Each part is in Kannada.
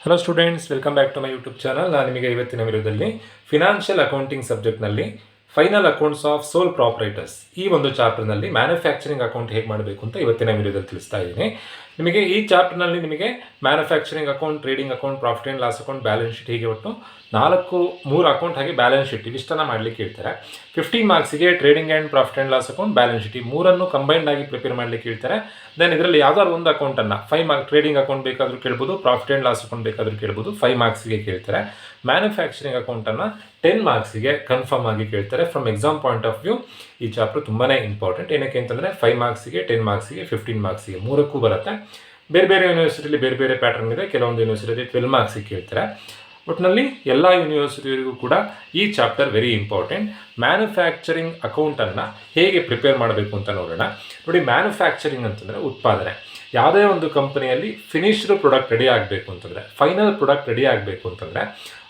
Hello students, welcome back to my YouTube channel. ನಾನು ನಿಮಗೆ ಇವತ್ತಿನ ವಿಡಿಯೋದಲ್ಲಿ ಫಿನಾನ್ಷಿಯಲ್ ಅಕೌಂಟಿಂಗ್ ಸಬ್ಜೆಕ್ಟ್ನಲ್ಲಿ final accounts of sole proprietors ಈ ಒಂದು ಚಾಪ್ಟರ್ನಲ್ಲಿ ಮ್ಯಾನುಫ್ಯಾಕ್ಚರಿಂಗ್ ಅಕೌಂಟ್ ಹೇಗೆ ಮಾಡಬೇಕು ಅಂತ ಇವತ್ತಿನ ವಿಡಿಯೋದಲ್ಲಿ ತಿಳಿಸ್ತಾ ಇದ್ದೀನಿ. ನಿಮಗೆ ಈ ಚಾಪ್ಟರ್ನಲ್ಲಿ ನಿಮಗೆ manufacturing account, trading account, profit and loss account, balance sheet, ಹೀಗೆ ಒಟ್ಟು ಮೂರು ಅಕೌಂಟ್ ಹಾಗೆ ಬ್ಯಾಲೆನ್ಸ್ ಶೀಟ್ ಇವಿಷ್ಟನ್ನು ಮಾಡಲಿಕ್ಕೆ ಹೇಳ್ತಾರೆ. 15 ಮಾರ್ಕ್ಸಿಗೆ trading and profit and loss account, balance sheet ಈ ಮೂರನ್ನು ಕಂಬೈನ್ಡ್ ಆಗಿ ಪ್ರಿಪೇರ್ ಮಾಡಲಿಕ್ಕೆ ಹೇಳ್ತಾರೆ. ದೆನ್ ಇದರಲ್ಲಿ ಯಾವ್ದಾದ್ರು ಒಂದು ಅಕೌಂಟನ್ನು 5 ಮಾರ್ಕ್ಸ್, ಟ್ರೇಡಿಂಗ್ ಅಕೌಂಟ್ ಬೇಕಾದರೂ ಕೇಳ್ಬೋದು, ಪ್ರಾಫಿಟ್ ಆ್ಯಂಡ್ ಲಾಸ್ ಅಕೌಂಟ್ ಬೇಕಾದರೂ ಕೇಳ್ಬೋದು, 5 ಮಾರ್ಕ್ಸಿಗೆ ಕೇಳ್ತಾರೆ. ಮ್ಯಾನುಫ್ಯಾಕ್ಚರಿಂಗ್ ಅಕೌಂಟನ್ನು 10 ಮಾರ್ಕ್ಸಿಗೆ ಕನ್ಫರ್ಮ್ ಆಗಿ ಕೇಳ್ತಾರೆ. From exam point of view ಈ ಚಾಪ್ಟರ್ ತುಂಬಾ ಇಂಪಾರ್ಟೆಂಟ್. ಏನಕ್ಕೆ ಅಂತಂದರೆ 5 ಮಾರ್ಕ್ಸಿಗೆ, 10 ಮಾರ್ಕ್ಸಿಗೆ, 15 ಮಾರ್ಕ್ಸಿಗೆ ಮೂರಕ್ಕೂ ಬರುತ್ತೆ. ಬೇರೆ ಬೇರೆ ಯೂನಿವರ್ಸಿಟಿಲಿ ಬೇರೆ ಬೇರೆ ಪ್ಯಾಟರ್ನ್ ಇದೆ. ಕೆಲವೊಂದು ಯೂನಿವರ್ಸಿಟಿ 12 ಮಾರ್ಕ್ಸಿಗೆ ಕೇಳ್ತಾರೆ. ಒಟ್ಟಿನಲ್ಲಿ ಎಲ್ಲ ಯೂನಿವರ್ಸಿಟಿಗಳಿಗೂ ಕೂಡ ಈ ಚಾಪ್ಟರ್ ವೆರಿ ಇಂಪಾರ್ಟೆಂಟ್. ಮ್ಯಾನುಫ್ಯಾಕ್ಚರಿಂಗ್ ಅಕೌಂಟನ್ನು ಹೇಗೆ ಪ್ರಿಪೇರ್ ಮಾಡಬೇಕು ಅಂತ ನೋಡೋಣ. ನೋಡಿ, ಮ್ಯಾನುಫ್ಯಾಕ್ಚರಿಂಗ್ ಅಂತಂದರೆ ಉತ್ಪಾದನೆ. ಯಾವುದೇ ಒಂದು ಕಂಪನಿಯಲ್ಲಿ ಫಿನಿಶ್ಡ್ ಪ್ರಾಡಕ್ಟ್ ರೆಡಿ ಆಗಬೇಕು ಅಂತಂದರೆ, ಫೈನಲ್ ಪ್ರಾಡಕ್ಟ್ ರೆಡಿ ಆಗಬೇಕು ಅಂತಂದರೆ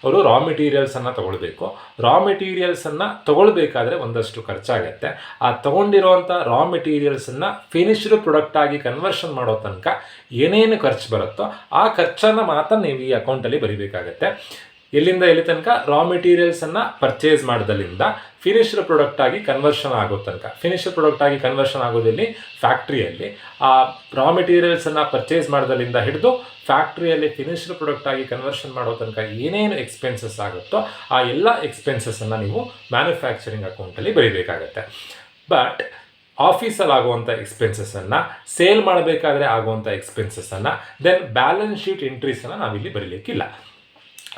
ಅವರು ರಾ ಮೆಟೀರಿಯಲ್ಸನ್ನು ತೊಗೊಳ್ಬೇಕು. ರಾ ಮೆಟೀರಿಯಲ್ಸನ್ನು ತೊಗೊಳ್ಬೇಕಾದ್ರೆ ಒಂದಷ್ಟು ಖರ್ಚಾಗತ್ತೆ. ಆ ತೊಗೊಂಡಿರುವಂಥ ರಾ ಮೆಟೀರಿಯಲ್ಸನ್ನು ಫಿನಿಶ್ಡ್ ಪ್ರಾಡಕ್ಟಾಗಿ ಕನ್ವರ್ಷನ್ ಮಾಡೋ ತನಕ ಏನೇನು ಖರ್ಚು ಬರುತ್ತೋ ಆ ಖರ್ಚನ್ನು ಮಾತ್ರ ನೀವು ಈ ಅಕೌಂಟಲ್ಲಿ ಬರೀಬೇಕಾಗತ್ತೆ. ಎಲ್ಲಿಂದ ಎಲ್ಲಿ ತನಕ? ರಾ ಮೆಟೀರಿಯಲ್ಸನ್ನು ಪರ್ಚೇಸ್ ಮಾಡೋದಲ್ಲಿಂದ ಫಿನಿಶ್ಡ್ ಪ್ರಾಡಕ್ಟಾಗಿ ಕನ್ವರ್ಷನ್ ಆಗೋ ತನಕ. ಫಿನಿಶ್ಡ್ ಪ್ರಾಡಕ್ಟಾಗಿ ಕನ್ವರ್ಷನ್ ಆಗೋದಲ್ಲಿ ಫ್ಯಾಕ್ಟ್ರಿಯಲ್ಲಿ ಆ ರಾ ಮೆಟೀರಿಯಲ್ಸನ್ನು ಪರ್ಚೇಸ್ ಮಾಡೋದಲ್ಲಿಂದ ಹಿಡಿದು ಫ್ಯಾಕ್ಟ್ರಿಯಲ್ಲಿ ಫಿನಿಶ್ಡ್ ಪ್ರಾಡಕ್ಟಾಗಿ ಕನ್ವರ್ಷನ್ ಮಾಡೋ ತನಕ ಏನೇನು ಎಕ್ಸ್ಪೆನ್ಸಸ್ ಆಗುತ್ತೋ ಆ ಎಲ್ಲ ಎಕ್ಸ್ಪೆನ್ಸಸ್ಸನ್ನು ನೀವು ಮ್ಯಾನುಫ್ಯಾಕ್ಚರಿಂಗ್ ಅಕೌಂಟಲ್ಲಿ ಬರೀಬೇಕಾಗತ್ತೆ. ಬಟ್ ಆಫೀಸಲ್ಲಿ ಆಗುವಂಥ ಎಕ್ಸ್ಪೆನ್ಸಸ್ಸನ್ನು, ಸೇಲ್ ಮಾಡಬೇಕಾದ್ರೆ ಆಗುವಂಥ ಎಕ್ಸ್ಪೆನ್ಸಸ್ಸನ್ನು, ದೆನ್ ಬ್ಯಾಲೆನ್ಸ್ ಶೀಟ್ ಎಂಟ್ರೀಸನ್ನು ನಾವಿಲ್ಲಿ ಬರೀಲಿಕ್ಕಿಲ್ಲ.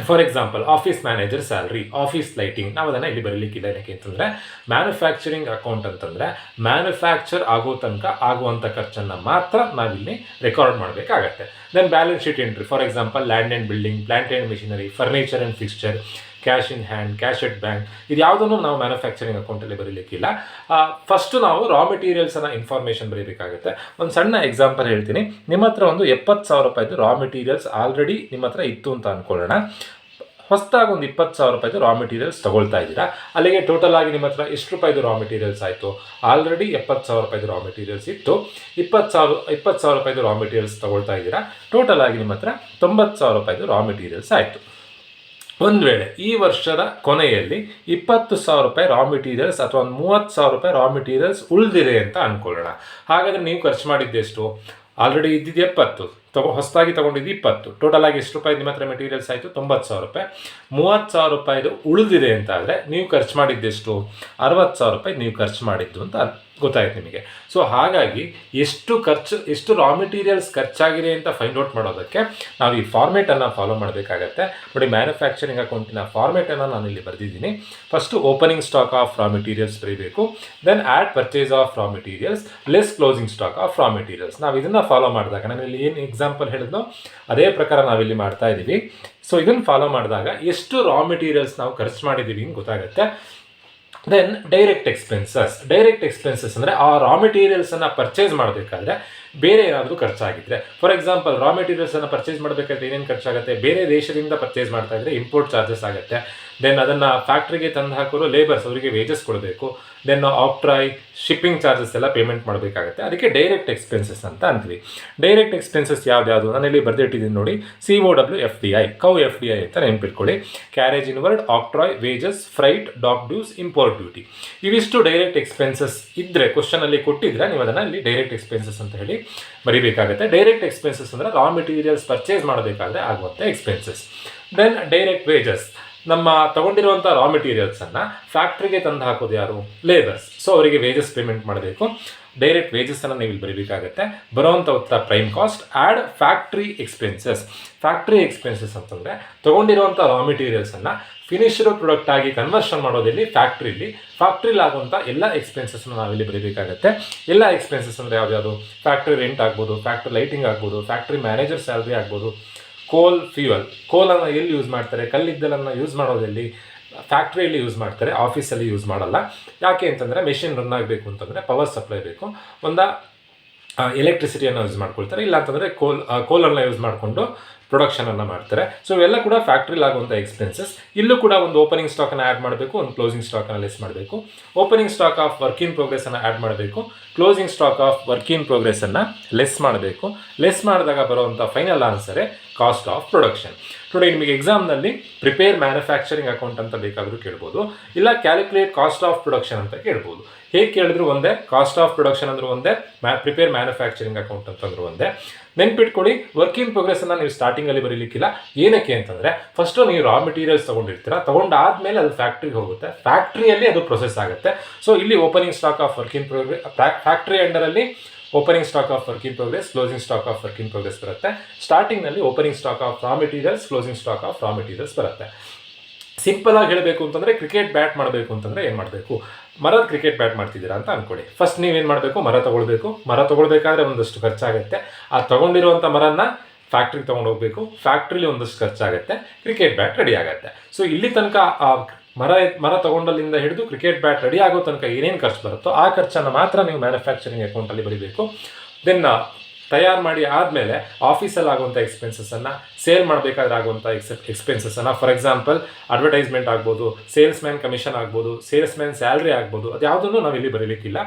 For example, office manager salary, office lighting, ನಾವು ಅದನ್ನು ಇಲ್ಲಿ ಬರೀಲಿಕ್ಕಿಲ್ಲ. ಏನಕ್ಕೆ ಅಂತಂದರೆ ಮ್ಯಾನುಫ್ಯಾಕ್ಚರಿಂಗ್ ಅಕೌಂಟ್ ಅಂತಂದರೆ ಮ್ಯಾನುಫ್ಯಾಕ್ಚರ್ ಆಗೋ ತನಕ ಆಗುವಂಥ ಖರ್ಚನ್ನು ಮಾತ್ರ ನಾವಿಲ್ಲಿ ರೆಕಾರ್ಡ್ ಮಾಡಬೇಕಾಗತ್ತೆ. Then balance sheet entry, for example land and building, plant and machinery, furniture and fixture, cash in hand, cash at bank, ಇದು ಯಾವುದನ್ನು ನಾವು ಮ್ಯಾನುಫ್ಯಾಕ್ಚರಿಂಗ್ ಅಕೌಂಟಲ್ಲಿ ಬರೀಲಿಕ್ಕಿಲ್ಲ. ಫಸ್ಟು ನಾವು ರಾ ಮೆಟೀರಿಯಲ್ಸನ್ನು ಇನ್ಫಾರ್ಮೇಷನ್ ಬರೀಬೇಕಾಗುತ್ತೆ. ಒಂದು ಸಣ್ಣ ಎಕ್ಸಾಂಪಲ್ ಹೇಳ್ತೀನಿ. ನಿಮ್ಮ ಹತ್ರ ಒಂದು 70,000 ರೂಪಾಯಿದು ರಾ ಮೆಟೀರಿಯಲ್ಸ್ ಆಲ್ರೆಡಿ ನಿಮ್ಮ ಹತ್ರ ಇತ್ತು ಅಂತ ಅಂದ್ಕೊಳ್ಳೋಣ. ಹೊಸದಾಗಿ ಒಂದು 20,000 ರೂಪಾಯಿದು ರಾ ಮೆಟೀರಿಯಲ್ಸ್ ತೊಗೊಳ್ತಾ ಇದ್ದೀರಾ. ಅಲ್ಲಿಗೆ ಟೋಟಲ್ ಆಗಿ ನಿಮ್ಮ ಹತ್ರ ಎಷ್ಟು ರೂಪಾಯಿದು ರಾ ಮೆಟೀರಿಯಲ್ಸ್ ಆಯಿತು? ಆಲ್ರೆಡಿ 70,000 ರೂಪಾಯಿದು ರಾ ಮೆಟೀರಿಯಲ್ಸ್ ಇತ್ತು. 20,000 ರೂಪಾಯಿದು ರಾ ಮೆಟೀರಿಯಲ್ಸ್ ತೊಗೊಳ್ತಾ ಇದ್ದೀರಾ. ಟೋಟಲ್ ಆಗಿ ನಿಮ್ಮ ಹತ್ರ 90,000 ರೂಪಾಯಿದು ರಾ ಮೆಟೀರಿಯಲ್ಸ್ ಆಯಿತು. ಒಂದು ವೇಳೆ ಈ ವರ್ಷದ ಕೊನೆಯಲ್ಲಿ 20,000 ರೂಪಾಯಿ ರಾ ಮೆಟೀರಿಯಲ್ಸ್ ಅಥವಾ 30,000 ರೂಪಾಯಿ ರಾ ಮೆಟೀರಿಯಲ್ಸ್ ಉಳಿದಿದೆ ಅಂತ ಅಂದ್ಕೊಳ್ಳೋಣ. ಹಾಗಾದರೆ ನೀವು ಖರ್ಚು ಮಾಡಿದ್ದೆಷ್ಟು? ಆಲ್ರೆಡಿ ಇದ್ದಿದ್ದು 70, ಹೊಸದಾಗಿ ತೊಗೊಂಡಿದ್ದು 20. ಟೋಟಲ್ ಆಗಿ ಎಷ್ಟು ರೂಪಾಯಿ ನಿಮ್ಮ ಹತ್ರ ಮೆಟೀರಿಯಲ್ಸ್ ಆಯಿತು? 90,000 ರೂಪಾಯಿ. 30,000 ರೂಪಾಯಿದು ಉಳಿದಿದೆ ಅಂತ ಆದರೆ ನೀವು ಖರ್ಚು ಮಾಡಿದ್ದೆಷ್ಟು? 60,000 ರೂಪಾಯಿ ನೀವು ಖರ್ಚು ಮಾಡಿದ್ದು ಅಂತ ಗೊತ್ತಾಯ್ತು ನಿಮಗೆ. ಸೊ ಹಾಗಾಗಿ ಎಷ್ಟು ರಾ ಮೆಟೀರಿಯಲ್ಸ್ ಖರ್ಚಾಗಿದೆ ಅಂತ ಫೈಂಡ್ ಔಟ್ ಮಾಡೋದಕ್ಕೆ ನಾವು ಈ ಫಾರ್ಮೇಟನ್ನು ಫಾಲೋ ಮಾಡಬೇಕಾಗತ್ತೆ. ನೋಡಿ, ಮ್ಯಾನುಫ್ಯಾಕ್ಚರಿಂಗ್ ಅಕೌಂಟಿನ ಫಾರ್ಮೇಟನ್ನು ನಾನು ಇಲ್ಲಿ ಬರೆದಿದ್ದೀನಿ. First opening stock of raw materials ಬರೀಬೇಕು. Then add purchase of raw materials less closing stock of raw materials. ನಾವು ಇದನ್ನು ಫಾಲೋ ಮಾಡಿದಾಗ, ನಾನು ಇಲ್ಲಿ ಏನು ಎಕ್ಸಾಂಪಲ್ ಹೇಳಿದ್ನೋ ಅದೇ ಪ್ರಕಾರ ನಾವಿಲ್ಲಿ ಮಾಡ್ತಾ ಇದ್ದೀವಿ. ಸೊ ಇದನ್ನು ಫಾಲೋ ಮಾಡಿದಾಗ ಎಷ್ಟು ರಾ ಮೆಟೀರಿಯಲ್ಸ್ ನಾವು ಖರ್ಚು ಮಾಡಿದ್ದೀವಿ ಅಂತ ಗೊತ್ತಾಗುತ್ತೆ. ದೆನ್ ಡೈರೆಕ್ಟ್ ಎಕ್ಸ್ಪೆನ್ಸಸ್ ಅಂದರೆ ಆ ರಾ ಮೆಟೀರಿಯಲ್ಸನ್ನು ಪರ್ಚೇಸ್ ಮಾಡಬೇಕಾದ್ರೆ ಬೇರೆ ಏನಾದರೂ ಖರ್ಚಾಗಿದ್ದರೆ, ಫಾರ್ ಎಕ್ಸಾಂಪಲ್ ರಾ ಮೆಟೀರಿಯಲ್ಸನ್ನು ಪರ್ಚೇಸ್ ಮಾಡಬೇಕಾದ್ರೆ ಏನೇನು ಖರ್ಚಾಗುತ್ತೆ? ಬೇರೆ ದೇಶದಿಂದ ಪರ್ಚೇಸ್ ಮಾಡ್ತಾ ಇದ್ದರೆ ಇಂಪೋರ್ಟ್ ಚಾರ್ಜಸ್ ಆಗುತ್ತೆ. ದೆನ್ ಅದನ್ನು ಫ್ಯಾಕ್ಟ್ರಿಗೆ ತಂದು ಹಾಕೋರು ಲೇಬರ್ಸ್, ಅವರಿಗೆ ವೇಜಸ್ ಕೊಡಬೇಕು. ದೆನ್ ಆಕ್ಟ್ರಾಯ್, ಶಿಪ್ಪಿಂಗ್ ಚಾರ್ಜಸ್ ಎಲ್ಲ ಪೇಮೆಂಟ್ ಮಾಡಬೇಕಾಗುತ್ತೆ. ಅದಕ್ಕೆ ಡೈರೆಕ್ಟ್ ಎಕ್ಸ್ಪೆನ್ಸಸ್ ಅಂತ ಅಂತೀವಿ. ಡೈರೆಕ್ಟ್ ಎಕ್ಸ್ಪೆನ್ಸಸ್ ಯಾವ್ದು ನಾನು ಇಲ್ಲಿ ಬರೆದಿಟ್ಟಿದ್ದೀನಿ ನೋಡಿ. COWFDI, FDI ಅಂತ ನೆನಪಿಟ್ಕೊಳ್ಳಿ. Carriage inward, octroi, wages, freight, dock dues, import duty. ಇವಿಷ್ಟು ಡೈರೆಕ್ಟ್ ಎಕ್ಸ್ಪೆನ್ಸಸ್ ಇದ್ದರೆ, ಕ್ವಶನಲ್ಲಿ ಕೊಟ್ಟಿದ್ರೆ ನೀವು ಅದನ್ನು ಇಲ್ಲಿ ಡೈರೆಕ್ಟ್ ಎಕ್ಸ್ಪೆನ್ಸಸ್ ಅಂತ ಹೇಳಿ ಬರೀಬೇಕಾಗುತ್ತೆ. ಡೈರೆಕ್ಟ್ ಎಕ್ಸ್ಪೆನ್ಸಸ್ ಅಂದರೆ ರಾ ಮೆಟೀರಿಯಲ್ಸ್ ಪರ್ಚೇಸ್ ಮಾಡಬೇಕಾದ್ರೆ ಆಗುವಂಥ ಎಕ್ಸ್ಪೆನ್ಸಸ್. ದೆನ್ ಡೈರೆಕ್ಟ್ ವೇಜಸ್, ನಮ್ಮ ತಗೊಂಡಿರುವಂಥ ರಾ ಮೆಟೀರಿಯಲ್ಸನ್ನು ಫ್ಯಾಕ್ಟ್ರಿಗೆ ತಂದು ಹಾಕೋದು ಯಾರು? ಲೇಬರ್ಸ್. ಸೊ ಅವರಿಗೆ ವೇಜಸ್ ಪೇಮೆಂಟ್ ಮಾಡಬೇಕು. ಡೈರೆಕ್ಟ್ ವೇಜಸ್ಸನ್ನು ನೀವು ಇಲ್ಲಿ ಬರೀಬೇಕಾಗತ್ತೆ. ಬರೋವಂಥ ಉತ್ತರ prime cost. Add factory expenses ಅಂತಂದರೆ ತೊಗೊಂಡಿರುವಂಥ ರಾ ಮೆಟೀರಿಯಲ್ಸನ್ನು ಫಿನಿಶ್ಡ್ ಪ್ರಾಡಕ್ಟ್ ಆಗಿ ಕನ್ವರ್ಷನ್ ಮಾಡೋದಲ್ಲಿ ಫ್ಯಾಕ್ಟ್ರಿಲಿ ಆಗುವಂಥ ಎಲ್ಲ ಎಕ್ಸ್ಪೆನ್ಸಸ್ನ ನಾವಿಲ್ಲಿ ಬರೀಬೇಕಾಗತ್ತೆ. ಎಲ್ಲ ಎಕ್ಸ್ಪೆನ್ಸಸ್ ಅಂದರೆ ಯಾವ್ದು? ಫ್ಯಾಕ್ಟ್ರಿ ರೆಂಟ್ ಆಗ್ಬೋದು, ಫ್ಯಾಕ್ಟ್ರಿ ಲೈಟಿಂಗ್ ಆಗ್ಬೋದು, ಫ್ಯಾಕ್ಟ್ರಿ ಮ್ಯಾನೇಜರ್ ಸ್ಯಾಲ್ರಿ ಆಗ್ಬೋದು. ಕೋಲನ್ನು ಎಲ್ಲಿ ಯೂಸ್ ಮಾಡ್ತಾರೆ? ಕಲ್ಲಿದ್ದಲನ್ನು ಯೂಸ್ ಮಾಡೋದಲ್ಲಿ ಫ್ಯಾಕ್ಟ್ರಿಯಲ್ಲಿ ಯೂಸ್ ಮಾಡ್ತಾರೆ, ಆಫೀಸಲ್ಲಿ ಯೂಸ್ ಮಾಡಲ್ಲ. ಯಾಕೆ ಅಂತಂದರೆ ಮೆಷಿನ್ ರನ್ ಆಗಬೇಕು ಅಂತಂದರೆ ಪವರ್ ಸಪ್ಲೈ ಬೇಕು. ಎಲೆಕ್ಟ್ರಿಸಿಟಿಯನ್ನು ಯೂಸ್ ಮಾಡ್ಕೊಳ್ತಾರೆ. ಇಲ್ಲ ಅಂತಂದರೆ ಕೋಲನ್ನು ಯೂಸ್ ಮಾಡಿಕೊಂಡು ಪ್ರೊಡಕ್ಷನನ್ನು ಮಾಡ್ತಾರೆ. ಸೊ ಇವೆಲ್ಲ ಕೂಡ ಫ್ಯಾಕ್ಟ್ರಿಲಿ ಆಗುವಂಥ ಎಕ್ಸ್ಪೆನ್ಸಸ್. ಇಲ್ಲೂ ಕೂಡ ಒಂದು ಓಪನಿಂಗ್ ಸ್ಟಾಕನ್ನು ಆ್ಯಡ್ ಮಾಡಬೇಕು, ಒಂದು ಕ್ಲೋಸಿಂಗ್ ಸ್ಟಾಕನ್ನು ಲೆಸ್ ಮಾಡಬೇಕು. Opening stock of work in ಪ್ರೋಗ್ರೆಸನ್ನು ಆ್ಯಡ್ ಮಾಡಬೇಕು, closing stock of work in ಪ್ರೋಗ್ರೆಸನ್ನು ಲೆಸ್ ಮಾಡಬೇಕು. ಲೆಸ್ ಮಾಡಿದಾಗ ಬರುವಂಥ ಫೈನಲ್ ಆನ್ಸರೇ ಕಾಸ್ಟ್ ಆಫ್ ಪ್ರೊಡಕ್ಷನ್. ನೋಡಿ, ನಿಮಗೆ ಎಕ್ಸಾಮ್ನಲ್ಲಿ ಪ್ರಿಪೇರ್ ಮ್ಯಾನುಫ್ಯಾಕ್ಚರಿಂಗ್ ಅಕೌಂಟ್ ಅಂತ ಬೇಕಾದರೂ ಕೇಳ್ಬೋದು, ಇಲ್ಲ ಕ್ಯಾಲ್ಕುಲೇಟ್ ಕಾಸ್ಟ್ ಆಫ್ ಪ್ರೊಡಕ್ಷನ್ ಅಂತ ಕೇಳ್ಬೋದು. ಹೇಗೆ ಕೇಳಿದ್ರು ಒಂದೇ, ಕಾಸ್ಟ್ ಆಫ್ ಪ್ರೊಡಕ್ಷನ್ ಅಂದರೂ ಒಂದೇ, ಪ್ರಿಪೇರ್ ಮ್ಯಾನುಫ್ಯಾಕ್ಚರಿಂಗ್ ಅಕೌಂಟ್ ಅಂತಂದ್ರೂ ಒಂದೇ. ನೆನ್ಪಿಟ್ಕೊಳ್ಳಿ, ವರ್ಕ್ ಇನ್ ಪ್ರೋಗ್ರೆಸನ್ನು ನೀವು ಸ್ಟಾರ್ಟಿಂಗಲ್ಲಿ ಬರೀಲಿಕ್ಕಿಲ್ಲ. ಏನಕ್ಕೆ ಅಂತಂದರೆ, ಫಸ್ಟು ನೀವು ರಾ ಮೆಟೀರಿಯಲ್ಸ್ ತೊಗೊಂಡಿರ್ತೀರ, ತೊಗೊಂಡಾದ್ಮೇಲೆ ಅದು ಫ್ಯಾಕ್ಟ್ರಿಗೆ ಹೋಗುತ್ತೆ, ಫ್ಯಾಕ್ಟ್ರಿಯಲ್ಲಿ ಅದು ಪ್ರೊಸೆಸ್ ಆಗುತ್ತೆ. ಸೊ ಇಲ್ಲಿ opening stock of work in progress, factory ಅಂಡರಲ್ಲಿ opening stock of work in progress, closing stock of work in progress ಬರುತ್ತೆ. ಸ್ಟಾರ್ಟಿಂಗ್ನಲ್ಲಿ opening stock of raw materials, closing stock of raw materials ಬರುತ್ತೆ. ಸಿಂಪಲ್ ಆಗಿ ಹೇಳಬೇಕು ಅಂತಂದರೆ, ಕ್ರಿಕೆಟ್ ಬ್ಯಾಟ್ ಮಾಡಬೇಕು ಅಂತಂದರೆ ಏನು ಮಾಡಬೇಕು? ಮರದ ಕ್ರಿಕೆಟ್ ಬ್ಯಾಟ್ ಮಾಡ್ತಿದ್ದೀರಾ ಅಂತ ಅಂದ್ಕೊಳ್ಳಿ. ಫಸ್ಟ್ ನೀವೇನು ಮಾಡಬೇಕು? ಮರ ತೊಗೊಳ್ಬೇಕು. ಮರ ತೊಗೊಳ್ಬೇಕಾದ್ರೆ ಒಂದಷ್ಟು ಖರ್ಚಾಗುತ್ತೆ. ಆ ತೊಗೊಂಡಿರುವಂಥ ಮರನ ಫ್ಯಾಕ್ಟ್ರಿಗೆ ತೊಗೊಂಡು ಹೋಗಬೇಕು. ಫ್ಯಾಕ್ಟ್ರಿಲಿ ಒಂದಷ್ಟು ಖರ್ಚಾಗುತ್ತೆ, ಕ್ರಿಕೆಟ್ ಬ್ಯಾಟ್ ರೆಡಿ ಆಗುತ್ತೆ. ಸೊ ಇಲ್ಲಿ ತನಕ ಆ ಮರ ತೊಗೊಂಡಲ್ಲಿಂದ ಹಿಡಿದು ಕ್ರಿಕೆಟ್ ಬ್ಯಾಟ್ ರೆಡಿ ಆಗೋ ತನಕ ಏನೇನು ಖರ್ಚು ಬರುತ್ತೋ ಆ ಖರ್ಚನ್ನು ಮಾತ್ರ ನೀವು ಮ್ಯಾನುಫ್ಯಾಕ್ಚರಿಂಗ್ ಅಕೌಂಟಲ್ಲಿ ಬರೀಬೇಕು. ದೆನ್ ತಯಾರು ಮಾಡಿ ಆದಮೇಲೆ ಆಫೀಸಲ್ಲಿ ಆಗುವಂಥ ಎಕ್ಸ್ಪೆನ್ಸಸ್ಸನ್ನು, ಸೇಲ್ ಮಾಡಬೇಕಾದ್ರೆ ಆಗುವಂಥ ಎಕ್ಸ್ಪೆನ್ಸಸ್ಸನ್ನು, ಫಾರ್ ಎಕ್ಸಾಂಪಲ್ ಅಡ್ವರ್ಟೈಸ್ಮೆಂಟ್ ಆಗ್ಬೋದು, ಸೇಲ್ಸ್ ಮ್ಯಾನ್ ಕಮಿಷನ್ ಆಗ್ಬೋದು, ಸೇಲ್ಸ್ ಮ್ಯಾನ್ ಸ್ಯಾಲ್ರಿ ಆಗ್ಬೋದು, ಅದು ಯಾವುದನ್ನು ನಾವು ಇಲ್ಲಿ ಬರೀಲಿಕ್ಕಿಲ್ಲ.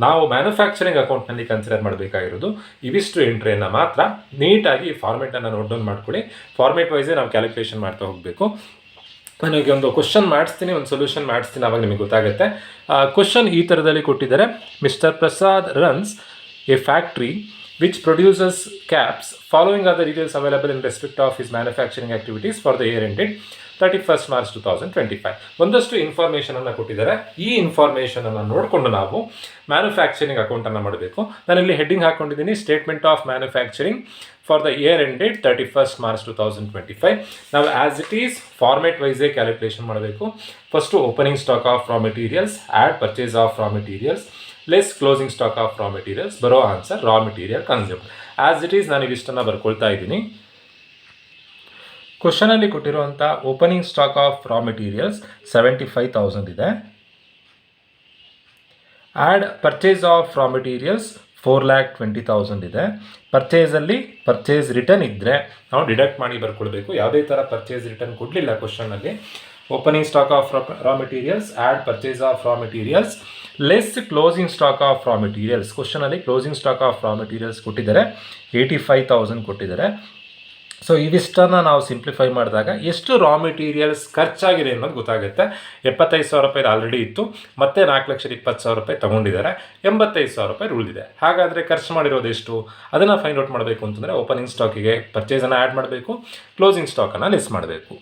ನಾವು ಮ್ಯಾನುಫ್ಯಾಕ್ಚರಿಂಗ್ ಅಕೌಂಟ್ನಲ್ಲಿ ಕನ್ಸಿಡರ್ ಮಾಡಬೇಕಾಗಿರೋದು ಇವಿಷ್ಟು ಎಂಟ್ರಿಯನ್ನು ಮಾತ್ರ. ನೀಟಾಗಿ ಫಾರ್ಮೇಟನ್ನು ನೋಟ್ ಡೌನ್ ಮಾಡ್ಕೊಳ್ಳಿ. ಫಾರ್ಮೇಟ್ ವೈಸೇ ನಾವು ಕ್ಯಾಲ್ಕುಲೇಷನ್ ಮಾಡ್ತಾ ಹೋಗಬೇಕು. ನನಗೆ ಒಂದು ಕ್ವಶನ್ ಮಾಡಿಸ್ತೀನಿ, ಒಂದು ಸೊಲ್ಯೂಷನ್ ಮಾಡಿಸ್ತೀನಿ, ಆವಾಗ ನಿಮಗೆ ಗೊತ್ತಾಗುತ್ತೆ. ಕ್ವಶನ್ ಈ ಥರದಲ್ಲಿ ಕೊಟ್ಟಿದ್ದಾರೆ. Mister Prasad runs A factory which produces caps. Following are the details available in respect of his manufacturing activities for the year ended 31st March 2025. ಒಂದಷ್ಟು ಇನ್ಫಾರ್ಮೇಷನನ್ನು ಕೊಟ್ಟಿದ್ದಾರೆ. ಈ ಇನ್ಫಾರ್ಮೇಷನನ್ನು ನೋಡಿಕೊಂಡು ನಾವು ಮ್ಯಾನುಫ್ಯಾಕ್ಚರಿಂಗ್ ಅಕೌಂಟನ್ನು ಮಾಡಬೇಕು. ನಾನಿಲ್ಲಿ ಹೆಡ್ಡಿಂಗ್ ಹಾಕ್ಕೊಂಡಿದ್ದೀನಿ, statement of manufacturing for the year ended 31st March 2025. ನಾವು ಆ್ಯಸ್ ಇಟ್ ಈಸ್ ಫಾರ್ಮೇಟ್ ವೈಸೇ ಕ್ಯಾಲ್ಕುಲೇಷನ್ ಮಾಡಬೇಕು. First opening stock of raw materials, add purchase of raw materials, less closing stock of raw materials, ಬರೋ answer raw material consumed. As it is ನಾನು ಇವಿಷ್ಟನ್ನು ಬರ್ಕೊಳ್ತಾ ಇದ್ದೀನಿ. ಕ್ವಶನಲ್ಲಿ ಕೊಟ್ಟಿರುವಂಥ opening stock of raw materials 75,000 ಇದೆ. Add purchase of raw materials 4,20,000 ಇದೆ. ಪರ್ಚೇಸಲ್ಲಿ ಪರ್ಚೇಸ್ ರಿಟರ್ನ್ ಇದ್ದರೆ ನಾವು ಡಿಡಕ್ಟ್ ಮಾಡಿ ಬರ್ಕೊಳ್ಬೇಕು. ಯಾವುದೇ ಥರ ಪರ್ಚೇಸ್ ರಿಟರ್ನ್ ಕೊಡಲಿಲ್ಲ ಕ್ವಶನಲ್ಲಿ. Opening stock of raw materials, add purchase of raw materials, less closing stock of raw materials. ಕ್ವಶನಲ್ಲಿ closing stock of raw materials ಕೊಟ್ಟಿದ್ದಾರೆ, 85,000 ಕೊಟ್ಟಿದ್ದಾರೆ. ಸೊ ಇವಿಷ್ಟನ್ನು ನಾವು ಸಿಂಪ್ಲಿಫೈ ಮಾಡಿದಾಗ ಎಷ್ಟು ರಾ ಮೆಟೀರಿಯಲ್ಸ್ ಖರ್ಚಾಗಿದೆ ಅನ್ನೋದು ಗೊತ್ತಾಗುತ್ತೆ. 75,000 ರೂಪಾಯಿ ಆಲ್ರೆಡಿ ಇತ್ತು, ಮತ್ತೆ 4,20,000 ರೂಪಾಯಿ ತೊಗೊಂಡಿದ್ದಾರೆ, 85,000 ರೂಪಾಯಿ ಉಳಿದಿದೆ. ಹಾಗಾದರೆ ಖರ್ಚು ಮಾಡಿರೋದು ಎಷ್ಟು? ಅದನ್ನು ಫೈಂಡ್ ಔಟ್ ಮಾಡಬೇಕು ಅಂತಂದರೆ ಓಪನಿಂಗ್ ಸ್ಟಾಕಿಗೆ ಪರ್ಚೇಸನ್ನು ಆ್ಯಡ್ ಮಾಡಬೇಕು, ಕ್ಲೋಸಿಂಗ್ ಸ್ಟಾಕನ್ನು ಲೆಸ್ ಮಾಡಬೇಕು.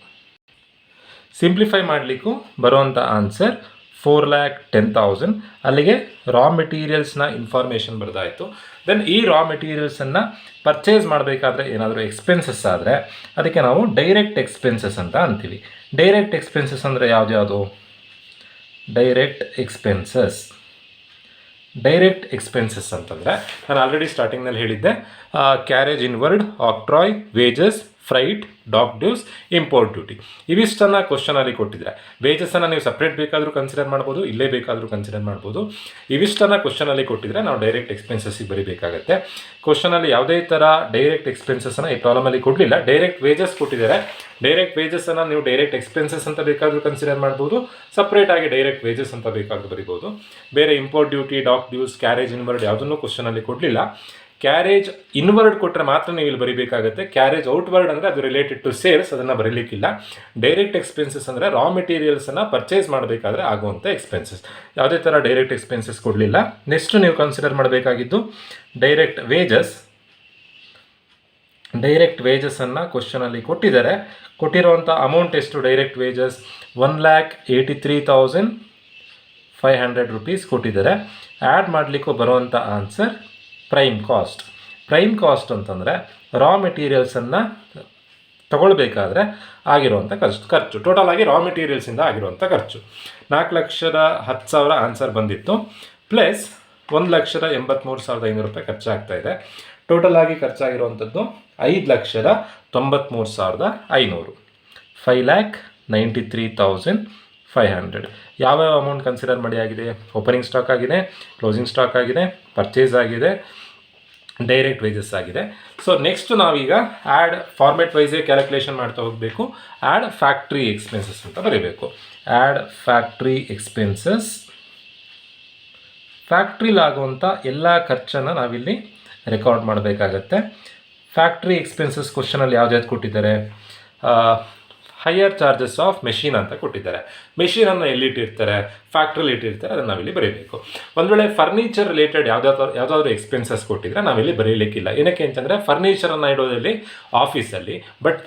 ಸಿಂಪ್ಲಿಫೈ ಮಾಡಲಿಕ್ಕೂ ಬರುವಂಥ ಆನ್ಸರ್ 4,10,000. ಅಲ್ಲಿಗೆ ರಾ ಮೆಟೀರಿಯಲ್ಸ್ನ ಇನ್ಫಾರ್ಮೇಷನ್ ಬರೆದಾಯಿತು. ದೆನ್ ಈ ರಾ ಮೆಟೀರಿಯಲ್ಸನ್ನು ಪರ್ಚೇಸ್ ಮಾಡಬೇಕಾದ್ರೆ ಏನಾದರೂ ಎಕ್ಸ್ಪೆನ್ಸಸ್ ಆದರೆ ಅದಕ್ಕೆ ನಾವು ಡೈರೆಕ್ಟ್ ಎಕ್ಸ್ಪೆನ್ಸಸ್ ಅಂತ ಅಂತೀವಿ. ಡೈರೆಕ್ಟ್ ಎಕ್ಸ್ಪೆನ್ಸಸ್ ಅಂದರೆ ಯಾವುದು? ಡೈರೆಕ್ಟ್ ಎಕ್ಸ್ಪೆನ್ಸಸ್ ಅಂತಂದರೆ ನಾನು ಆಲ್ರೆಡಿ ಸ್ಟಾರ್ಟಿಂಗ್ನಲ್ಲಿ ಹೇಳಿದ್ದೆ, carriage inward, octroi, wages, freight, dock dues, import duty. ಇವಿಷ್ಟನ್ನು ಕ್ವಶನಲ್ಲಿ ಕೊಟ್ಟಿದ್ದಾರೆ. ವೇಜಸನ್ನು ನೀವು ಸಪ್ರೇಟ್ ಬೇಕಾದರೂ ಕನ್ಸಿಡರ್ ಮಾಡ್ಬೋದು, ಇಲ್ಲೇ ಬೇಕಾದರೂ ಕನ್ಸಿಡರ್ ಮಾಡ್ಬೋದು. ಇವಿಷ್ಟನ್ನು ಕ್ವಶನಲ್ಲಿ ಕೊಟ್ಟಿದ್ರೆ ನಾವು ಡೈರೆಕ್ಟ್ ಎಕ್ಸ್ಪೆನ್ಸಸ್ಸಿಗೆ ಬರೀಬೇಕಾಗತ್ತೆ. ಕ್ವಶನಲ್ಲಿ ಯಾವುದೇ ಥರ ಡೈರೆಕ್ಟ್ ಎಕ್ಸ್ಪೆನ್ಸಸ್ಸನ್ನು ಈ ಪ್ರಾಬ್ಲಮಲ್ಲಿ ಕೊಡಲಿಲ್ಲ. ಡೈರೆಕ್ಟ್ ವೇಜಸ್ ಕೊಟ್ಟಿದ್ದಾರೆ. ಡೈರೆಕ್ಟ್ ವೇಜಸನ್ನು ನೀವು ಡೈರೆಕ್ಟ್ ಎಕ್ಸ್ಪೆನ್ಸಸ್ ಅಂತ ಬೇಕಾದರೂ ಕನ್ಸಿಡರ್ ಮಾಡ್ಬೋದು, ಸಪ್ರೇಟಾಗಿ ಡೈರೆಕ್ಟ್ ವೇಜಸ್ ಅಂತ ಬೇಕಾದರೂ ಬರಿಬೋದು. ಬೇರೆ import duty, dock dues, carriage inward ಯಾವುದನ್ನು ಕ್ವಶನಲ್ಲಿ ಕೊಡಲಿಲ್ಲ. ಕ್ಯಾರೇಜ್ ಇನ್ವರ್ಡ್ ಕೊಟ್ಟರೆ ಮಾತ್ರ ನೀವು ಇಲ್ಲಿ ಬರೀಬೇಕಾಗುತ್ತೆ. ಕ್ಯಾರೇಜ್ ಔಟ್ವರ್ಡ್ ಅಂದರೆ ಅದು ರಿಲೇಟೆಡ್ ಟು ಸೇಲ್ಸ್, ಅದನ್ನು ಬರೀಲಿಕ್ಕಿಲ್ಲ. ಡೈರೆಕ್ಟ್ ಎಕ್ಸ್ಪೆನ್ಸಸ್ ಅಂದರೆ ರಾ ಮೆಟೀರಿಯಲ್ಸನ್ನು ಪರ್ಚೇಸ್ ಮಾಡಬೇಕಾದ್ರೆ ಆಗುವಂಥ ಎಕ್ಸ್ಪೆನ್ಸಸ್. ಯಾವುದೇ ಥರ ಡೈರೆಕ್ಟ್ ಎಕ್ಸ್ಪೆನ್ಸಸ್ ಕೊಡಲಿಲ್ಲ. ನೆಕ್ಸ್ಟ್ ನೀವು ಕನ್ಸಿಡರ್ ಮಾಡಬೇಕಾಗಿದ್ದು ಡೈರೆಕ್ಟ್ ವೇಜಸ್. ಡೈರೆಕ್ಟ್ ವೇಜಸನ್ನು ಕ್ವಶನಲ್ಲಿ ಕೊಟ್ಟಿದ್ದಾರೆ. ಕೊಟ್ಟಿರುವಂಥ ಅಮೌಂಟ್ ಎಷ್ಟು? ಡೈರೆಕ್ಟ್ ವೇಜಸ್ 1,83,500 ರೂಪೀಸ್ ಕೊಟ್ಟಿದ್ದಾರೆ. ಆ್ಯಡ್ ಮಾಡಲಿಕ್ಕೂ ಬರುವಂಥ answer prime cost. Prime cost ಅಂತಂದರೆ ರಾ ಮೆಟೀರಿಯಲ್ಸನ್ನು ತಗೊಳ್ಬೇಕಾದ್ರೆ ಆಗಿರುವಂಥ ಖರ್ಚು ಟೋಟಲ್ ಆಗಿ ರಾ ಮೆಟೀರಿಯಲ್ಸಿಂದ ಆಗಿರುವಂಥ ಖರ್ಚು 4,10,000 ಆನ್ಸರ್ ಬಂದಿತ್ತು. ಪ್ಲಸ್ 1,83,500 ರೂಪಾಯಿ ಖರ್ಚಾಗ್ತಾಯಿದೆ. ಟೋಟಲ್ ಆಗಿ ಖರ್ಚಾಗಿರುವಂಥದ್ದು 5,93,500, 5,93,500. ಯಾವ್ಯಾವ ಅಮೌಂಟ್ ಕನ್ಸಿಡರ್ ಮಾಡಿ ಆಗಿದೆ? ಓಪನಿಂಗ್ ಸ್ಟಾಕ್ ಆಗಿದೆ, ಕ್ಲೋಸಿಂಗ್ ಸ್ಟಾಕ್ ಆಗಿದೆ, ಪರ್ಚೇಸ್ ಆಗಿದೆ, ಡೈರೆಕ್ಟ್ ವೇಜಸ್ ಆಗಿದೆ. ಸೊ ನೆಕ್ಸ್ಟ್ ನಾವೀಗ ಆ್ಯಡ್ ಫಾರ್ಮೆಟ್ ವೈಸೇ ಕ್ಯಾಲ್ಕುಲೇಷನ್ ಮಾಡ್ತಾ ಹೋಗಬೇಕು. ಆ್ಯಡ್ ಫ್ಯಾಕ್ಟ್ರಿ ಎಕ್ಸ್ಪೆನ್ಸಸ್ ಅಂತ ಬರೀಬೇಕು. ಆ್ಯಡ್ ಫ್ಯಾಕ್ಟ್ರಿ ಎಕ್ಸ್ಪೆನ್ಸಸ್, ಫ್ಯಾಕ್ಟ್ರಿಲಾಗುವಂಥ ಎಲ್ಲ ಖರ್ಚನ್ನು ನಾವಿಲ್ಲಿ ರೆಕಾರ್ಡ್ ಮಾಡಬೇಕಾಗತ್ತೆ. ಫ್ಯಾಕ್ಟ್ರಿ ಎಕ್ಸ್ಪೆನ್ಸಸ್ ಕ್ವಶನಲ್ಲಿ ಯಾವ್ದು ಕೊಟ್ಟಿದ್ದಾರೆ, ಹೈಯರ್ ಚಾರ್ಜಸ್ ಆಫ್ ಮೆಷಿನ್ ಅಂತ ಕೊಟ್ಟಿದ್ದಾರೆ. ಮೆಷಿನನ್ನು ಎಲ್ಲಿಟ್ಟಿರ್ತಾರೆ, ಫ್ಯಾಕ್ಟ್ರಿಲಿ ಇಟ್ಟಿರ್ತಾರೆ, ಅದನ್ನು ನಾವಿಲ್ಲಿ ಬರೀಬೇಕು. ಒಂದು ವೇಳೆ ಫರ್ನಿಚರ್ ರಿಲೇಟೆಡ್ ಯಾವುದಾದ್ರೂ ಎಕ್ಸ್ಪೆನ್ಸಸ್ ಕೊಟ್ಟಿದ್ರೆ ನಾವಿಲ್ಲಿ ಬರೀಲಿಕ್ಕಿಲ್ಲ. ಏನಕ್ಕೆ ಅಂತಂದರೆ ಫರ್ನಿಚರನ್ನು ಇಡೋದಲ್ಲಿ ಆಫೀಸಲ್ಲಿ, ಬಟ್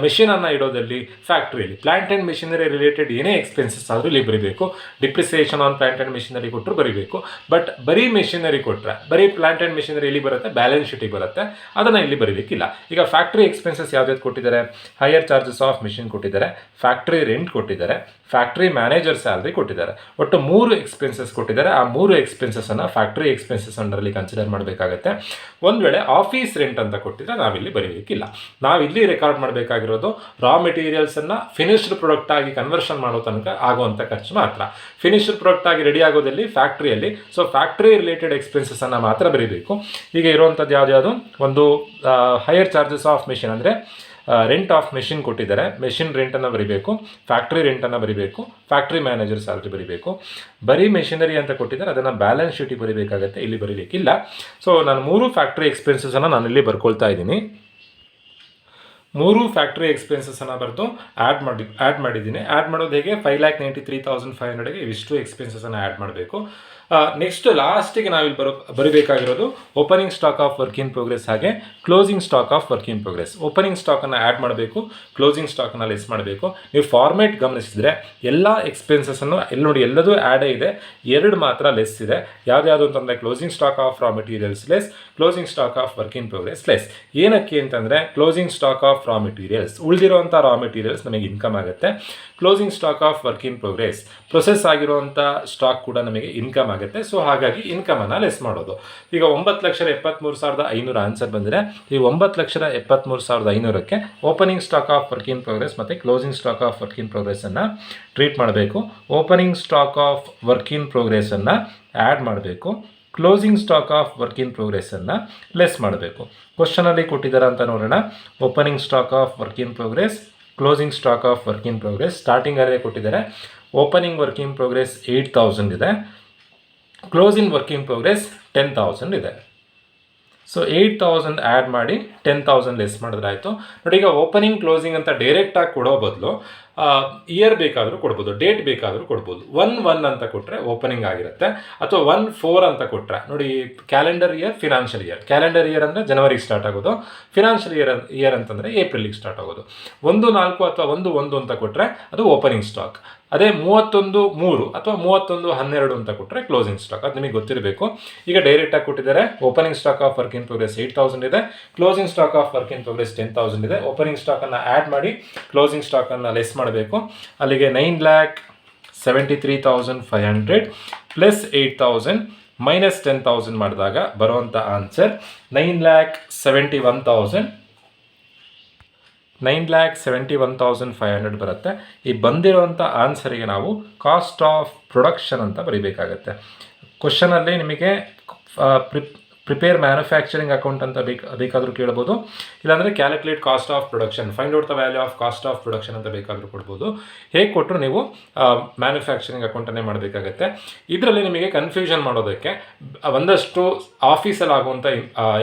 ಮೆಷಿನನ್ನು ಇಡೋದಲ್ಲಿ ಫ್ಯಾಕ್ಟ್ರಿಯಲ್ಲಿ. ಪ್ಲಾಂಟ್ ಆ್ಯಂಡ್ ಮೆಷಿನರಿ ರಿಲೇಟೆಡ್ ಏನೇ ಎಕ್ಸ್ಪೆನ್ಸಸ್ ಆದರೂ ಇಲ್ಲಿ ಬರೀಬೇಕು. Depreciation on plant and machinery ಕೊಟ್ಟರು ಬರೀಬೇಕು. ಬಟ್ ಬರೀ ಮೆಷಿನರಿ ಕೊಟ್ಟರೆ, ಬರೀ ಪ್ಲಾಂಟ್ ಆ್ಯಂಡ್ ಮೆಷಿನರಿ ಎಲ್ಲಿ ಬರುತ್ತೆ, ಬ್ಯಾಲೆನ್ಸ್ ಶೀಟಿಗೆ ಬರುತ್ತೆ, ಅದನ್ನು ಇಲ್ಲಿ ಬರೀಲಿಕ್ಕಿಲ್ಲ. ಈಗ ಫ್ಯಾಕ್ಟ್ರಿ ಎಕ್ಸ್ಪೆನ್ಸಸ್ ಯಾವ್ದು ಕೊಟ್ಟಿದ್ದಾರೆ, ಹೈಯರ್ ಚಾರ್ಜಸ್ ಆಫ್ ಮೆಷಿನ್ ಕೊಟ್ಟಿದ್ದಾರೆ, ಫ್ಯಾಕ್ಟ್ರಿ ರೆಂಟ್ ಕೊಟ್ಟಿದ್ದಾರೆ, ಫ್ಯಾಕ್ಟ್ರಿ ಮ್ಯಾನೇಜರ್ ಸ್ಯಾಲ್ರಿ ಕೊಟ್ಟಿದ್ದಾರೆ. ಒಟ್ಟು 3 ಎಕ್ಸ್ಪೆನ್ಸಸ್ ಕೊಟ್ಟಿದ್ದಾರೆ. ಆ 3 ಎಕ್ಸ್ಪೆನ್ಸಸ್ಸನ್ನು ಫ್ಯಾಕ್ಟ್ರಿ ಎಕ್ಸ್ಪೆನ್ಸಸ್ ಅಂಡರಲ್ಲಿ ಕನ್ಸಿಡರ್ ಮಾಡಬೇಕಾಗತ್ತೆ. ಒಂದು ವೇಳೆ ಆಫೀಸ್ ರೆಂಟ್ ಅಂತ ಕೊಟ್ಟಿದ್ರೆ ನಾವಿಲ್ಲಿ ಬರೀಲಿಕ್ಕಿಲ್ಲ. ನಾವಿಲ್ಲಿ ರೆಕಾರ್ಡ್ ಮಾಡಬೇಕಾಗಿರೋದು ರಾ ಮೆಟೀರಿಯಲ್ಸನ್ನು ಫಿನಿಶ್ಡ್ ಪ್ರಾಡಕ್ಟ್ ಆಗಿ ಕನ್ವರ್ಷನ್ ಮಾಡೋ ತನಕ ಆಗುವಂಥ ಖರ್ಚು ಮಾತ್ರ. ಫಿನಿಶ್ಡ್ ಪ್ರಾಡಕ್ಟ್ ಆಗಿ ರೆಡಿ ಆಗೋದಲ್ಲಿ ಫ್ಯಾಕ್ಟ್ರಿಯಲ್ಲಿ, ಸೊ ಫ್ಯಾಕ್ಟ್ರಿ ರಿಲೇಟೆಡ್ ಎಕ್ಸ್ಪೆನ್ಸಸ್ಸನ್ನು ಮಾತ್ರ ಬರೀಬೇಕು. ಈಗ ಇರುವಂಥದ್ದು ಯಾವ್ದು, ಒಂದು ಹೈಯರ್ ಚಾರ್ಜಸ್ ಆಫ್ ಮೆಷಿನ್ ಅಂದರೆ ರೆಂಟ್ ಆಫ್ ಮೆಷಿನ್ ಕೊಟ್ಟಿದ್ದಾರೆ, ಮೆಷಿನ್ ರೆಂಟನ್ನು ಬರೀಬೇಕು, ಫ್ಯಾಕ್ಟ್ರಿ ರೆಂಟನ್ನು ಬರೀಬೇಕು, ಫ್ಯಾಕ್ಟ್ರಿ ಮ್ಯಾನೇಜರ್ ಸ್ಯಾಲ್ರಿ ಬರೀಬೇಕು. ಬರೀ ಮೆಷಿನರಿ ಅಂತ ಕೊಟ್ಟಿದ್ದಾರೆ, ಅದನ್ನು ಬ್ಯಾಲೆನ್ಸ್ ಶೀಟಿಗೆ ಬರೀಬೇಕಾಗತ್ತೆ, ಇಲ್ಲಿ ಬರೀಲಿಕ್ಕಿಲ್ಲ. ಸೊ ನಾನು 3 ಫ್ಯಾಕ್ಟ್ರಿ ಎಕ್ಸ್ಪೆನ್ಸಸನ್ನು ನಾನಿಲ್ಲಿ ಬರ್ಕೊಳ್ತಾ ಇದ್ದೀನಿ. 3 ಫ್ಯಾಕ್ಟ್ರಿ ಎಕ್ಸ್ಪೆನ್ಸಸನ್ನು ಬರೆದು ಆ್ಯಡ್ ಮಾಡಿದ್ದೀನಿ. ಆ್ಯಡ್ ಮಾಡೋದು ಹೇಗೆ, 5,93,500ಗೆ ಇವಿಷ್ಟು ಎಕ್ಸ್ಪೆನ್ಸಸನ್ನು ಆ್ಯಡ್ ಮಾಡಬೇಕು. ನೆಕ್ಸ್ಟ್ ಲಾಸ್ಟಿಗೆ ನಾವಿಲ್ಲಿ ಬರೀಬೇಕಾಗಿರೋದು opening stock of work in progress ಹಾಗೆ closing stock of work in progress. Opening ಸ್ಟಾಕನ್ನು ಆ್ಯಡ್ ಮಾಡಬೇಕು, ಕ್ಲೋಸಿಂಗ್ ಸ್ಟಾಕನ್ನು ಲೆಸ್ ಮಾಡಬೇಕು. ನೀವು ಫಾರ್ಮೇಟ್ ಗಮನಿಸಿದರೆ ಎಲ್ಲ ಎಕ್ಸ್ಪೆನ್ಸಸನ್ನು ಎಲ್ಲಿ ನೋಡಿ ಎಲ್ಲದೂ ಆ್ಯಡೇ ಇದೆ, 2 ಮಾತ್ರ ಲೆಸ್ ಇದೆ. ಯಾವ್ದು ಅಂತಂದರೆ closing stock of raw materials less, closing stock of work in progress less. ಏನಕ್ಕೆ ಅಂತಂದರೆ closing stock of raw materials, ಉಳಿದಿರುವಂಥ ರಾ ಮೆಟೀರಿಯಲ್ಸ್ ನಮಗೆ ಇನ್ಕಮ್ ಆಗುತ್ತೆ. Closing stock of work in progress, process ಆಗಿರುವಂಥ ಸ್ಟಾಕ್ ಕೂಡ ನಮಗೆ ಇನ್ಕಮ್ ಆಗುತ್ತೆ. ಸೊ ಹಾಗಾಗಿ ಇನ್ಕಮನ್ನು ಲೆಸ್ ಮಾಡೋದು. ಈಗ 9,73,500 ಆನ್ಸರ್ ಬಂದರೆ ಈ 9,73,500ಕ್ಕೆ opening stock of work in progress ಮತ್ತು closing stock of work in ಪ್ರೋಗ್ರೆಸ್ಸನ್ನು ಟ್ರೀಟ್ ಮಾಡಬೇಕು. Opening stock of work in ಪ್ರೋಗ್ರೆಸ್ಸನ್ನು ಆ್ಯಡ್ ಮಾಡಬೇಕು, closing stock of work in ಪ್ರೋಗ್ರೆಸ್ಸನ್ನು ಲೆಸ್ ಮಾಡಬೇಕು. ಕ್ವಶನಲ್ಲಿ ಕೊಟ್ಟಿದ್ದಾರೆ ಅಂತ ನೋಡೋಣ. Opening stock of work in progress, closing stock of work in progress. ಸ್ಟಾರ್ಟಿಂಗಲ್ಲೇ ಕೊಟ್ಟಿದ್ದಾರೆ. ಓಪನಿಂಗ್ ವರ್ಕ್ ಇನ್ ಪ್ರೋಗ್ರೆಸ್ 8,000 ಇದೆ, ಕ್ಲೋಸಿಂಗ್ ವರ್ಕ್ ಇನ್ ಪ್ರೋಗ್ರೆಸ್ 10,000 ಇದೆ. ಸೊ 8,000 ಆ್ಯಡ್ ಮಾಡಿ 10,000 ಲೆಸ್ ಮಾಡಿದ್ರಾಯಿತು. ನೋಡಿ, ಈಗ ಓಪನಿಂಗ್ ಕ್ಲೋಸಿಂಗ್ ಅಂತ ಡೈರೆಕ್ಟಾಗಿ ಕೊಡೋ ಬದಲು ಇಯರ್ ಬೇಕಾದರೂ ಕೊಡ್ಬೋದು, ಡೇಟ್ ಬೇಕಾದರೂ ಕೊಡ್ಬೋದು. 1/1 ಅಂತ ಕೊಟ್ಟರೆ ಓಪನಿಂಗ್ ಆಗಿರುತ್ತೆ, ಅಥವಾ 1/4 ಅಂತ ಕೊಟ್ಟರೆ ನೋಡಿ, calendar year, financial year. Calendar year ಅಂದರೆ ಜನವರಿಗೆ ಸ್ಟಾರ್ಟ್ ಆಗೋದು, ಫಿನಾನ್ಷಿಯಲ್ ಇಯರ್ ಅಂತಂದರೆ ಏಪ್ರಿಲಿಗೆ ಸ್ಟಾರ್ಟ್ ಆಗೋದು. 1/4 ಅಥವಾ 1/1 ಅಂತ ಕೊಟ್ಟರೆ ಅದು ಓಪನಿಂಗ್ ಸ್ಟಾಕ್. ಅದೇ 31/3 ಅಥವಾ 31/12 ಅಂತ ಕೊಟ್ಟರೆ ಕ್ಲೋಸಿಂಗ್ ಸ್ಟಾಕ್. ಅದು ನಿಮಗೆ ಗೊತ್ತಿರಬೇಕು. ಈಗ ಡೈರೆಕ್ಟಾಗಿ ಕೊಟ್ಟಿದ್ದಾರೆ. Opening stock of work in progress 8,000 ಇದೆ, closing stock of work in progress 10,000 ಇದೆ. ಓಪನಿಂಗ್ ಸ್ಟಾಕನ್ನು ಆ್ಯಡ್ ಮಾಡಿ ಕ್ಲೋಸಿಂಗ್ ಸ್ಟಾಕನ್ನು ಲೆಸ್ ಮಾಡಬೇಕು. ಅಲ್ಲಿಗೆ 9,73,500 ಪ್ಲಸ್ 8,000 ಮೈನಸ್ 10,000 ಮಾಡಿದಾಗ ಬರುವಂಥ ಆನ್ಸರ್ 9,71,500 ಬರುತ್ತೆ. ಈ ಬಂದಿರುವಂಥ ಆನ್ಸರಿಗೆ ನಾವು ಕಾಸ್ಟ್ ಆಫ್ ಪ್ರೊಡಕ್ಷನ್ ಅಂತ ಬರೀಬೇಕಾಗತ್ತೆ. ಕ್ವಶನಲ್ಲಿ ನಿಮಗೆ ಪ್ರಿಪೇರ್ ಮ್ಯಾನುಫ್ಯಾಕ್ಚರಿಂಗ್ ಅಕೌಂಟ್ ಅಂತ ಬೇಕಾದರೂ ಕೇಳ್ಬೋದು, ಇಲ್ಲಾಂದರೆ calculate cost of production, find out the value of cost of production ಅಂತ ಬೇಕಾದರೂ ಕೊಡ್ಬೋದು. ಹೇಗೆ ಕೊಟ್ಟರು ನೀವು ಮ್ಯಾನುಫ್ಯಾಕ್ಚರಿಂಗ್ ಅಕೌಂಟನ್ನೇ ಮಾಡಬೇಕಾಗತ್ತೆ. ಇದರಲ್ಲಿ ನಿಮಗೆ ಕನ್ಫ್ಯೂಷನ್ ಮಾಡೋದಕ್ಕೆ ಒಂದಷ್ಟು ಆಫೀಸಲ್ಲಿ ಆಗುವಂಥ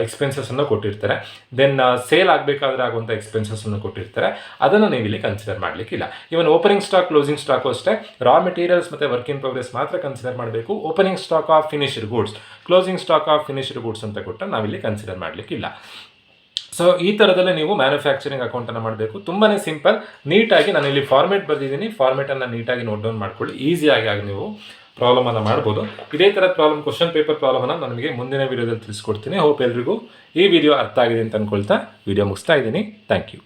ಎಕ್ಸ್ಪೆನ್ಸಸ್ಸನ್ನು ಕೊಟ್ಟಿರ್ತಾರೆ, ದೆನ್ ಸೇಲ್ ಆಗಬೇಕಾದ್ರೆ ಆಗುವಂಥ ಎಕ್ಸ್ಪೆನ್ಸಸ್ಸನ್ನು ಕೊಟ್ಟಿರ್ತಾರೆ. ಅದನ್ನು ನೀವು ಇಲ್ಲಿ ಕನ್ಸಿಡರ್ ಮಾಡಲಿಕ್ಕಿಲ್ಲ. ಇವನ್ ಓಪನಿಂಗ್ ಸ್ಟಾಕ್, ಕ್ಲೋಸಿಂಗ್ ಸ್ಟಾಕು ಅಷ್ಟೇ ರಾ ಮೆಟೀರಿಯಲ್ಸ್ ಮತ್ತು ವರ್ಕ್ ಇನ್ ಪ್ರೋಗ್ರೆಸ್ ಮಾತ್ರ ಕನ್ಸಿಡರ್ ಮಾಡಬೇಕು. Opening stock of finished goods, closing stock of finished goods ಅಂತ ಕೊಟ್ಟರೆ ನಾವಿಲ್ಲಿ ಕನ್ಸಿಡರ್ ಮಾಡಲಿಕ್ಕಿಲ್ಲ. ಸೊ ಈ ಥರದಲ್ಲೇ ನೀವು ಮ್ಯಾನುಫ್ಯಾಕ್ಚರಿಂಗ್ ಅಕೌಂಟನ್ನು ಮಾಡಬೇಕು. ತುಂಬಾ ಸಿಂಪಲ್, ನೀಟಾಗಿ ನಾನು ಇಲ್ಲಿ ಫಾರ್ಮೇಟ್ ಬರೆದಿದ್ದೀನಿ. ಫಾರ್ಮೇಟನ್ನು ನೀಟಾಗಿ ನೋಟ್ ಡೌನ್ ಮಾಡ್ಕೊಳ್ಳಿ, ಈಸಿಯಾಗಿ ಆಗಿ ನೀವು ಪ್ರಾಬ್ಲಮನ್ನು ಮಾಡ್ಬೋದು. ಇದೇ ಥರದ ಪ್ರಾಬ್ಲಮ್, ಕ್ವಶನ್ ಪೇಪರ್ ಪ್ರಾಬ್ಲಮನ್ನು ನಾನು ನಿಮಗೆ ಮುಂದಿನ ವೀಡಿಯೋದಲ್ಲಿ ತಿಳಿಸ್ಕೊಡ್ತೀನಿ. ಹೋಪ್ ಎಲ್ರಿಗೂ ಈ ವಿಡಿಯೋ ಅರ್ಥ ಆಗಿದೆ ಅಂತ ಅಂದ್ಕೊಳ್ತಾ ವಿಡಿಯೋ ಮುಗಿಸ್ತಾ ಇದ್ದೀನಿ. Thank you.